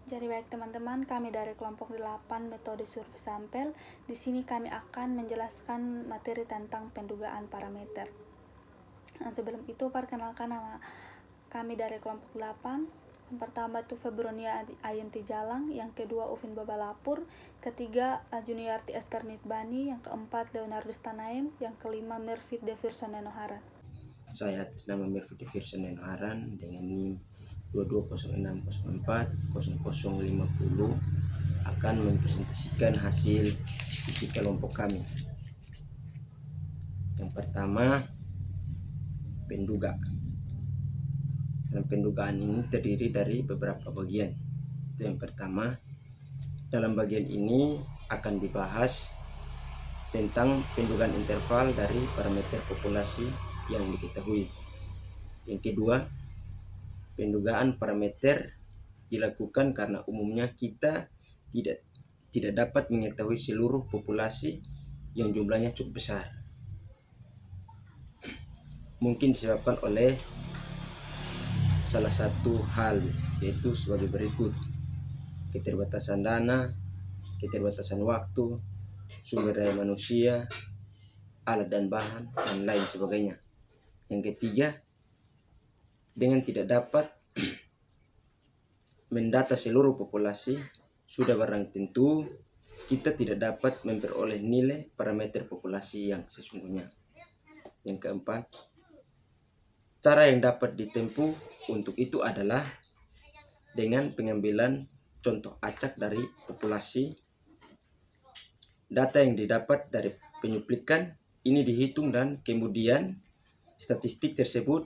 Jadi baik teman-teman, kami dari kelompok 8 metode survei sampel. Di sini kami akan menjelaskan materi tentang pendugaan parameter. Sebelum itu perkenalkan nama kami dari kelompok 8. Yang pertama itu Febronia Ayanti Jalang, yang kedua Ufin Babalapur, ketiga Juniarti Esther Nitbani, yang keempat Leonardo Stanaim, yang kelima Mervit Devirson Nenoharan. Saya atas nama Mervit Devirson Nenoharan dengan NIM 2206040050 akan mempresentasikan hasil diskusi kelompok kami. Yang pertama, penduga. Dalam pendugaan ini terdiri dari beberapa bagian. Itu yang pertama. Dalam bagian ini akan dibahas tentang pendugaan interval dari parameter populasi yang diketahui. Yang kedua, pendugaan parameter dilakukan karena umumnya kita tidak dapat mengetahui seluruh populasi yang jumlahnya cukup besar. Mungkin disebabkan oleh salah satu hal, yaitu sebagai berikut: keterbatasan dana, keterbatasan waktu, sumber daya manusia, alat dan bahan, dan lain sebagainya. Yang ketiga, dengan tidak dapat mendata seluruh populasi, sudah barang tentu kita tidak dapat memperoleh nilai parameter populasi yang sesungguhnya. Yang keempat, cara yang dapat ditempuh untuk itu adalah dengan pengambilan contoh acak dari populasi. Data yang didapat dari penyuplikan ini dihitung dan kemudian statistik tersebut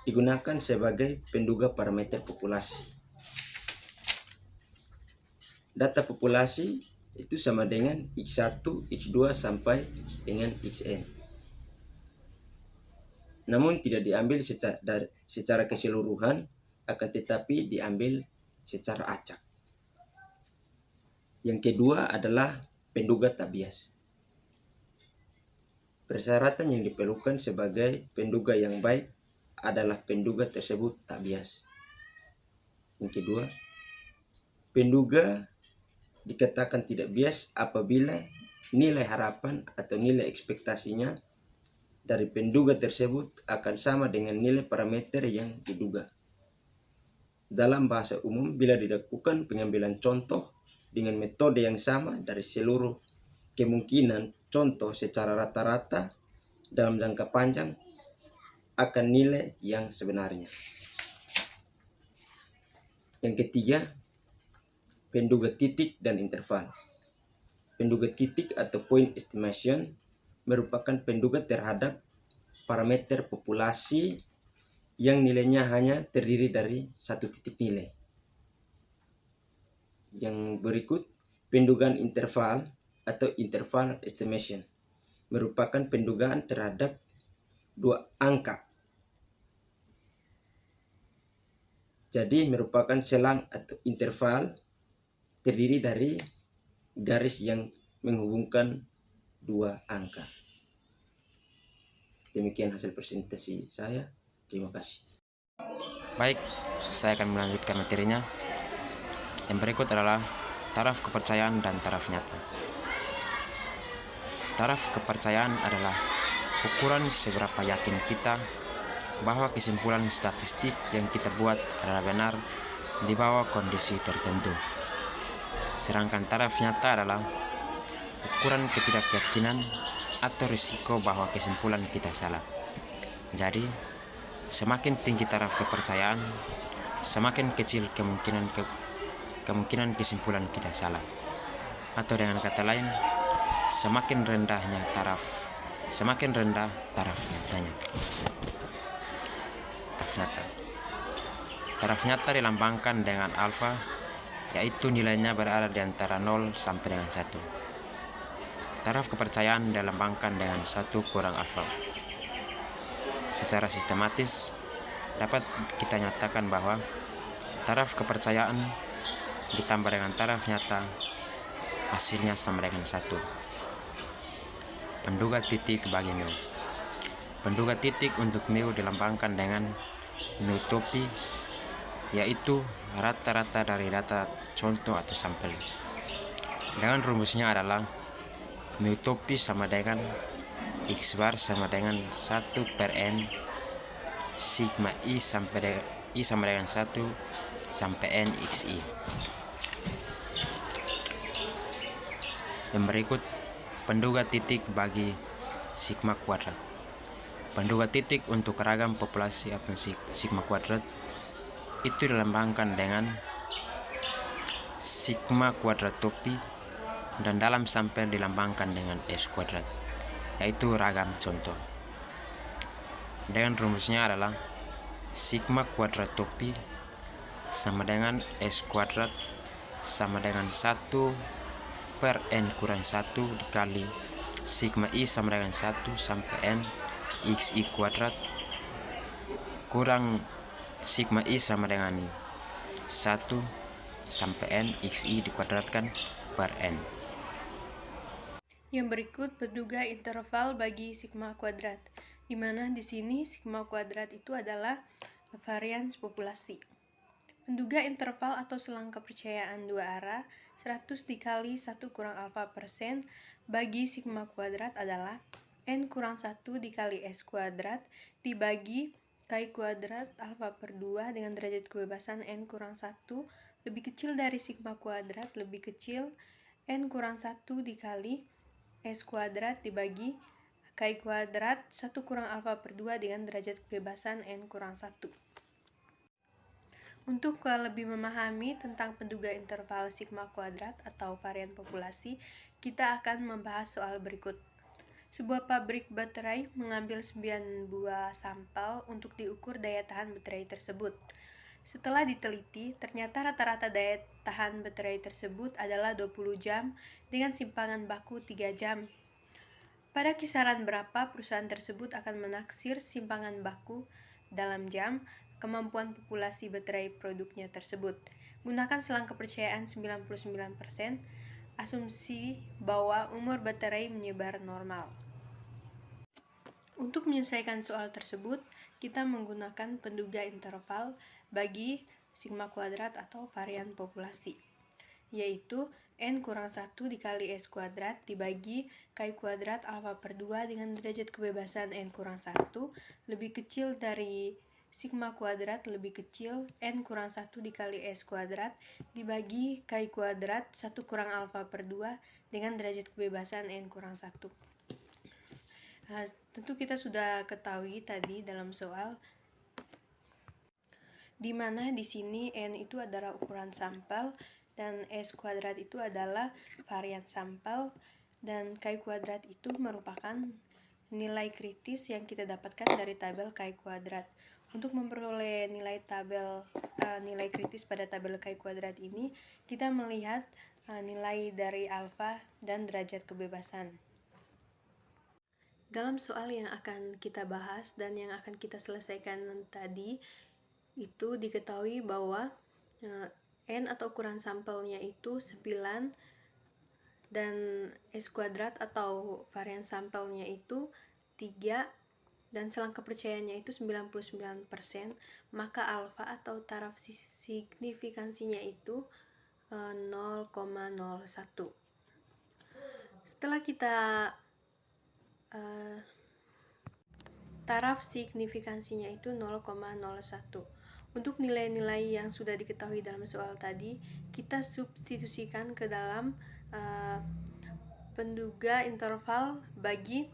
digunakan sebagai penduga parameter populasi. Data populasi itu sama dengan X1, X2 sampai dengan Xn. Namun tidak diambil secara keseluruhan, akan tetapi diambil secara acak. Yang kedua adalah penduga tak bias. Persyaratan yang diperlukan sebagai penduga yang baik adalah penduga tersebut tak bias. Yang kedua, penduga dikatakan tidak bias apabila nilai harapan atau nilai ekspektasinya dari penduga tersebut akan sama dengan nilai parameter yang diduga. Dalam bahasa umum, bila dilakukan pengambilan contoh dengan metode yang sama dari seluruh kemungkinan contoh secara rata-rata dalam jangka panjang akan nilai yang sebenarnya. Yang ketiga, penduga titik dan interval. Penduga titik atau point estimation merupakan penduga terhadap parameter populasi yang nilainya hanya terdiri dari satu titik nilai. Yang berikut, pendugaan interval atau interval estimation merupakan pendugaan terhadap dua angka. Jadi merupakan selang atau interval terdiri dari garis yang menghubungkan dua angka. Demikian hasil presentasi saya. Terima kasih. Baik, saya akan melanjutkan materinya. Yang berikut adalah taraf kepercayaan dan taraf nyata. Taraf kepercayaan adalah ukuran seberapa yakin kita bahwa kesimpulan statistik yang kita buat adalah benar di bawah kondisi tertentu. Sedangkan taraf nyata adalah ukuran ketidakyakinan atau risiko bahwa kesimpulan kita salah. Jadi, semakin tinggi taraf kepercayaan, semakin kecil kemungkinan kesimpulan kita salah. Atau dengan kata lain, semakin rendah taraf nyatanya. Taraf nyata. Taraf nyata dilambangkan dengan alfa, yaitu nilainya berada di antara 0 sampai dengan 1. Taraf kepercayaan dilambangkan dengan 1 kurang alfa. Secara sistematis dapat kita nyatakan bahwa taraf kepercayaan ditambah dengan taraf nyata hasilnya sama dengan 1. Penduga titik bagi mu. Penduga titik untuk mu dilambangkan dengan mu topi, yaitu rata-rata dari data contoh atau sampel. Dengan rumusnya adalah mu topi sama dengan X bar sama dengan 1 per N sigma I sama dengan 1 sampai N XI. Yang berikut penduga titik bagi sigma kuadrat. Penduga titik untuk ragam populasi atau sigma kuadrat itu dilambangkan dengan sigma kuadrat topi dan dalam sampel dilambangkan dengan S kuadrat, yaitu ragam contoh. Dengan rumusnya adalah sigma kuadrat topi sama dengan S kuadrat sama dengan 1 per N kurang 1 dikali sigma I sama dengan 1 sampai N XI kuadrat kurang sigma I sama dengan 1 sampai N XI dikuadratkan per N. Yang berikut penduga interval bagi sigma kuadrat, di mana di sini sigma kuadrat itu adalah varians populasi. Penduga interval atau selang kepercayaan dua arah 100 dikali 1 kurang alfa persen bagi sigma kuadrat adalah N kurang 1 dikali S kuadrat dibagi K kuadrat alfa per 2 dengan derajat kebebasan N kurang 1 lebih kecil dari sigma kuadrat lebih kecil N kurang 1 dikali S kuadrat dibagi K kuadrat 1 kurang alfa per 2 dengan derajat kebebasan N kurang 1. Untuk lebih memahami tentang penduga interval sigma kuadrat atau varian populasi, kita akan membahas soal berikut. Sebuah pabrik baterai mengambil 9 buah sampel untuk diukur daya tahan baterai tersebut. Setelah diteliti, ternyata rata-rata daya tahan baterai tersebut adalah 20 jam dengan simpangan baku 3 jam. Pada kisaran berapa perusahaan tersebut akan menaksir simpangan baku dalam jam kemampuan populasi baterai produknya tersebut? Gunakan selang kepercayaan 99%, asumsi bahwa umur baterai menyebar normal. Untuk menyelesaikan soal tersebut, kita menggunakan penduga interval bagi sigma kuadrat atau varian populasi, yaitu N kurang 1 dikali S kuadrat dibagi K kuadrat alfa per 2 dengan derajat kebebasan N kurang 1 lebih kecil dari sigma kuadrat lebih kecil N kurang 1 dikali S kuadrat dibagi K kuadrat 1 kurang alfa per 2 dengan derajat kebebasan N kurang 1. Tentu kita sudah ketahui tadi dalam soal di mana di sini N itu adalah ukuran sampel dan S kuadrat itu adalah varian sampel dan K kuadrat itu merupakan nilai kritis yang kita dapatkan dari tabel K kuadrat. Untuk memperoleh nilai kritis pada tabel K kuadrat ini, kita melihat nilai dari alfa dan derajat kebebasan. Dalam soal yang akan kita bahas dan yang akan kita selesaikan tadi, itu diketahui bahwa N atau ukuran sampelnya itu 9 dan S kuadrat atau varian sampelnya itu 3 dan selang kepercayaannya itu 99%, maka alfa atau taraf signifikansinya itu 0,01. Setelah kita taraf signifikansinya itu 0,01. Untuk nilai-nilai yang sudah diketahui dalam soal tadi, kita substitusikan ke dalam penduga interval bagi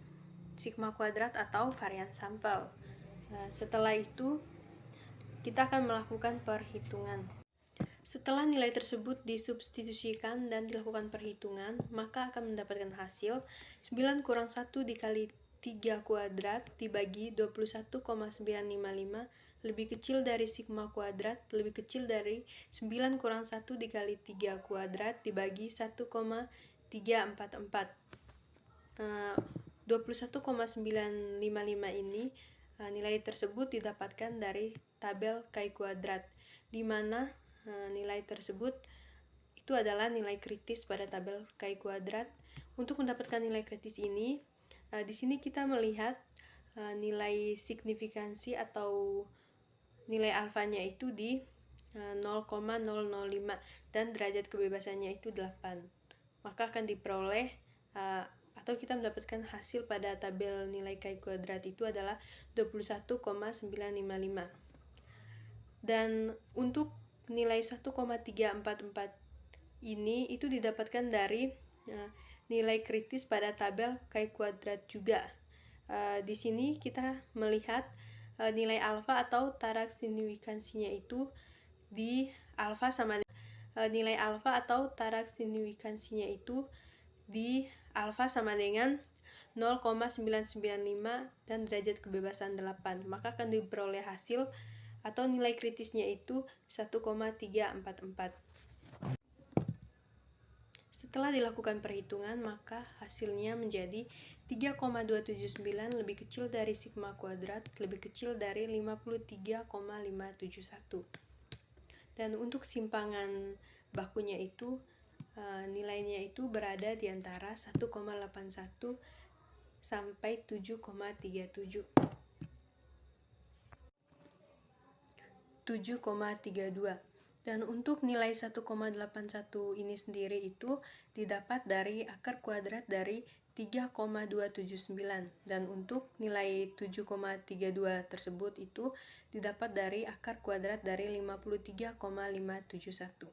sigma kuadrat atau varian sampel. Setelah itu, kita akan melakukan perhitungan. Setelah nilai tersebut disubstitusikan dan dilakukan perhitungan, maka akan mendapatkan hasil 9 kurang 1 dikali 3 kuadrat dibagi 21,955 lebih kecil dari sigma kuadrat lebih kecil dari 9 kurang 1 dikali 3 kuadrat dibagi 1,344. 21,955 ini nilai tersebut didapatkan dari tabel K kuadrat, di mana nilai tersebut itu adalah nilai kritis pada tabel K kuadrat. Untuk mendapatkan nilai kritis ini, di sini kita melihat nilai signifikansi atau nilai alfanya itu di 0,005 dan derajat kebebasannya itu 8. Maka akan diperoleh atau kita mendapatkan hasil pada tabel nilai Chi kuadrat itu adalah 21,955. Dan untuk nilai 1,344 ini itu didapatkan dari nilai kritis pada tabel Chi kuadrat juga. Di sini kita melihat nilai alfa atau tarak signifikansinya itu di alfa sama nilai alfa atau tarak signifikansinya itu di alfa sama dengan 0,995 dan derajat kebebasan 8. Maka akan diperoleh hasil atau nilai kritisnya itu 1,344. Setelah dilakukan perhitungan, maka hasilnya menjadi 3,279 lebih kecil dari sigma kuadrat, lebih kecil dari 53,571. Dan untuk simpangan bakunya itu, nilainya itu berada di antara 1,81 sampai 7,37. 7,32. Dan untuk nilai 1,81 ini sendiri itu didapat dari akar kuadrat dari 3,279. Dan untuk nilai 7,32 tersebut itu didapat dari akar kuadrat dari 53,571.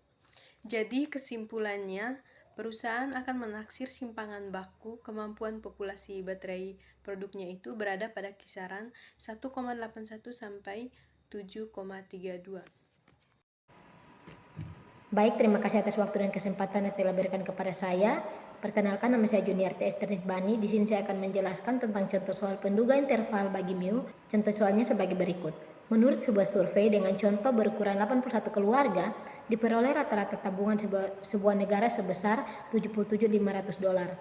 Jadi kesimpulannya, perusahaan akan menaksir simpangan baku kemampuan populasi baterai produknya itu berada pada kisaran 1,81 sampai 7,32. Baik, terima kasih atas waktu dan kesempatan yang telah berikan kepada saya. Perkenalkan, nama saya Junior TS Bani. Di sini saya akan menjelaskan tentang contoh soal penduga interval bagi mu. Contoh soalnya sebagai berikut. Menurut sebuah survei dengan contoh berukuran 81 keluarga, diperoleh rata-rata tabungan sebuah negara sebesar $77.500.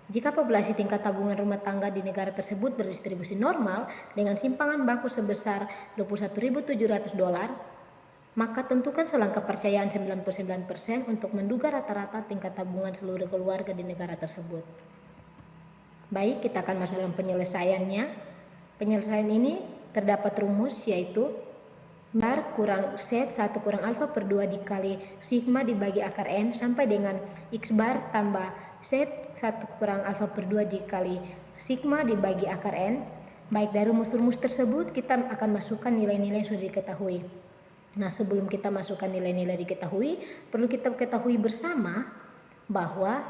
Jika populasi tingkat tabungan rumah tangga di negara tersebut berdistribusi normal dengan simpangan baku sebesar $21.700, maka tentukan selangkah kepercayaan 99% untuk menduga rata-rata tingkat tabungan seluruh keluarga di negara tersebut. Baik, kita akan masuk dalam penyelesaiannya. Penyelesaian ini terdapat rumus, yaitu bar kurang Z 1 kurang alfa per 2 dikali sigma dibagi akar N sampai dengan X bar tambah Z 1 kurang alfa per 2 dikali sigma dibagi akar N. Baik, dari rumus-rumus tersebut kita akan masukkan nilai-nilai yang sudah diketahui. Nah, sebelum kita masukkan nilai-nilai diketahui, perlu kita ketahui bersama bahwa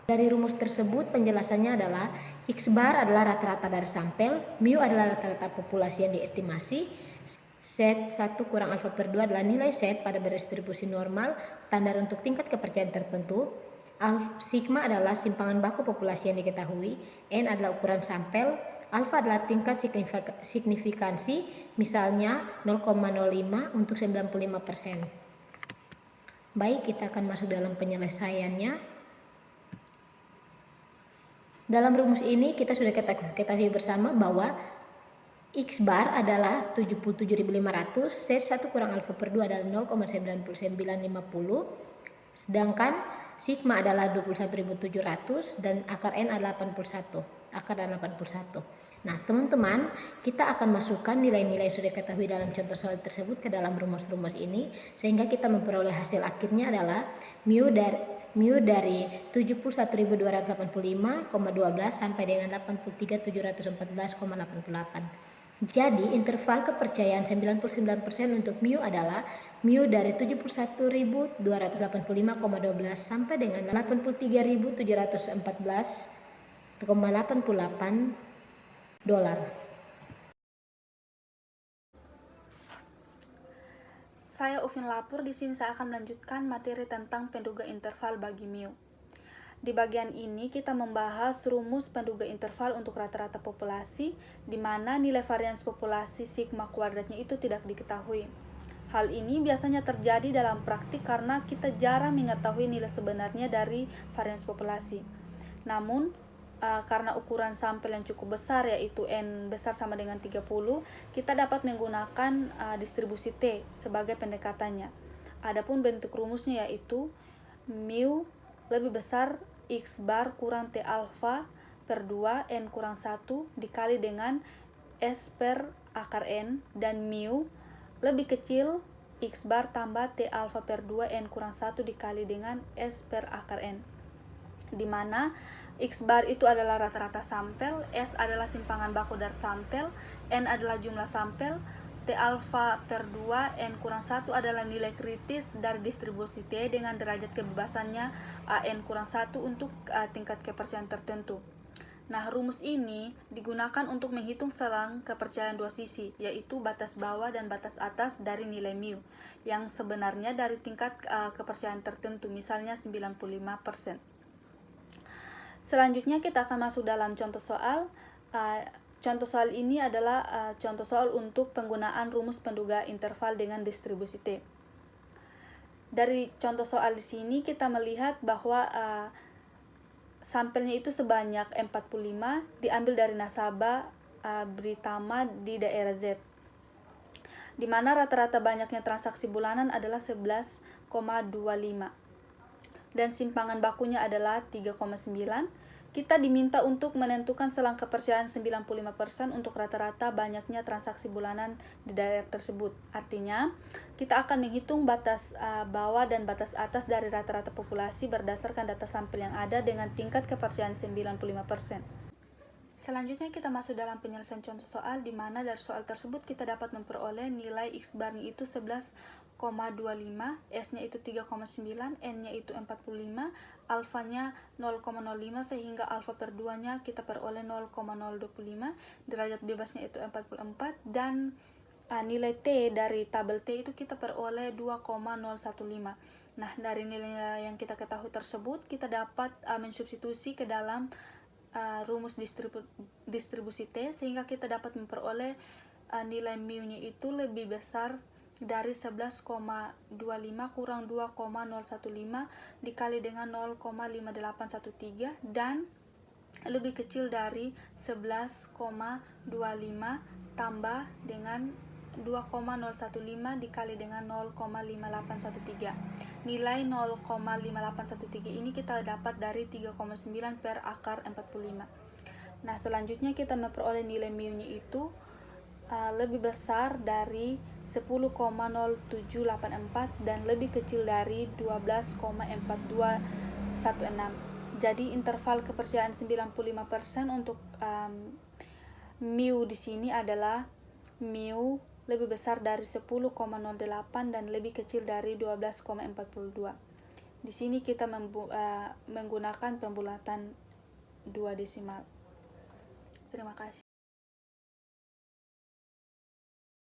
dari rumus tersebut penjelasannya adalah X bar adalah rata-rata dari sampel, mu adalah rata-rata populasi yang diestimasi, Z 1 kurang alfa per 2 adalah nilai Z pada berdistribusi normal, standar untuk tingkat kepercayaan tertentu, sigma adalah simpangan baku populasi yang diketahui, N adalah ukuran sampel, alfa adalah tingkat signifikansi, misalnya 0,05 untuk 95%. Baik, kita akan masuk dalam penyelesaiannya. Dalam rumus ini kita sudah ketahui bersama bahwa X bar adalah 77.500, Z 1 kurang alfa per 2 adalah 0,99950, sedangkan sigma adalah 21.700 dan akar N adalah 81. Nah, teman-teman, kita akan masukkan nilai-nilai yang sudah diketahui dalam contoh soal tersebut ke dalam rumus-rumus ini, sehingga kita memperoleh hasil akhirnya adalah mu dari 71.285,12 sampai dengan 83.714,88. Jadi, interval kepercayaan 99% untuk mu adalah mu dari 71.285,12 sampai dengan 83.714,88 dolar. Saya Ufin Lapur. Di sini saya akan melanjutkan materi tentang penduga interval bagi mu. Di bagian ini kita membahas rumus penduga interval untuk rata-rata populasi, di mana nilai varians populasi sigma kuadratnya itu tidak diketahui. Hal ini biasanya terjadi dalam praktik karena kita jarang mengetahui nilai sebenarnya dari varians populasi. Namun, karena ukuran sampel yang cukup besar, yaitu N besar sama dengan 30, kita dapat menggunakan distribusi T sebagai pendekatannya. Adapun bentuk rumusnya yaitu mu lebih besar X bar kurang T alfa per 2 N kurang 1 dikali dengan S per akar N, dan mu lebih kecil X bar tambah T alfa per 2 N kurang 1 dikali dengan S per akar N, di mana X bar itu adalah rata-rata sampel, S adalah simpangan baku dari sampel, N adalah jumlah sampel, T alfa per 2 N kurang 1 adalah nilai kritis dari distribusi T dengan derajat kebebasannya N kurang 1 untuk tingkat kepercayaan tertentu. Nah, rumus ini digunakan untuk menghitung selang kepercayaan dua sisi, yaitu batas bawah dan batas atas dari nilai mu, yang sebenarnya dari tingkat kepercayaan tertentu, misalnya 95%. Selanjutnya kita akan masuk dalam contoh soal. Contoh soal ini adalah contoh soal untuk penggunaan rumus penduga interval dengan distribusi T. Dari contoh soal di sini kita melihat bahwa sampelnya itu sebanyak 45 diambil dari nasabah Britama di daerah Z, di mana rata-rata banyaknya transaksi bulanan adalah 11,25 dan simpangan bakunya adalah 3,9. Kita diminta untuk menentukan selang kepercayaan 95% untuk rata-rata banyaknya transaksi bulanan di daerah tersebut. Artinya, kita akan menghitung batas bawah dan batas atas dari rata-rata populasi berdasarkan data sampel yang ada dengan tingkat kepercayaan 95%. Selanjutnya kita masuk dalam penyelesaian contoh soal, di mana dari soal tersebut kita dapat memperoleh nilai X barnya itu 11,25, S-nya itu 3,9, N-nya itu 45, alfanya 0,05, sehingga alfa per 2-nya kita peroleh 0,025, derajat bebasnya itu 44, dan nilai T dari tabel T itu kita peroleh 2,015. Nah, dari nilai yang kita ketahui tersebut, kita dapat mensubstitusi ke dalam rumus distribusi T, sehingga kita dapat memperoleh nilai mu-nya itu lebih besar dari 11,25 kurang 2,015 dikali dengan 0,5813 dan lebih kecil dari 11,25 tambah dengan 2,015 dikali dengan 0,5813. Nilai 0,5813 ini kita dapat dari 3,9 per akar 45. Nah, selanjutnya kita memperoleh nilai mu-nya itu lebih besar dari 10,0784 dan lebih kecil dari 12,4216. Jadi interval kepercayaan 95% untuk mu di sini adalah mu lebih besar dari 10,08 dan lebih kecil dari 12,42. Di sini kita menggunakan pembulatan 2 desimal. Terima kasih.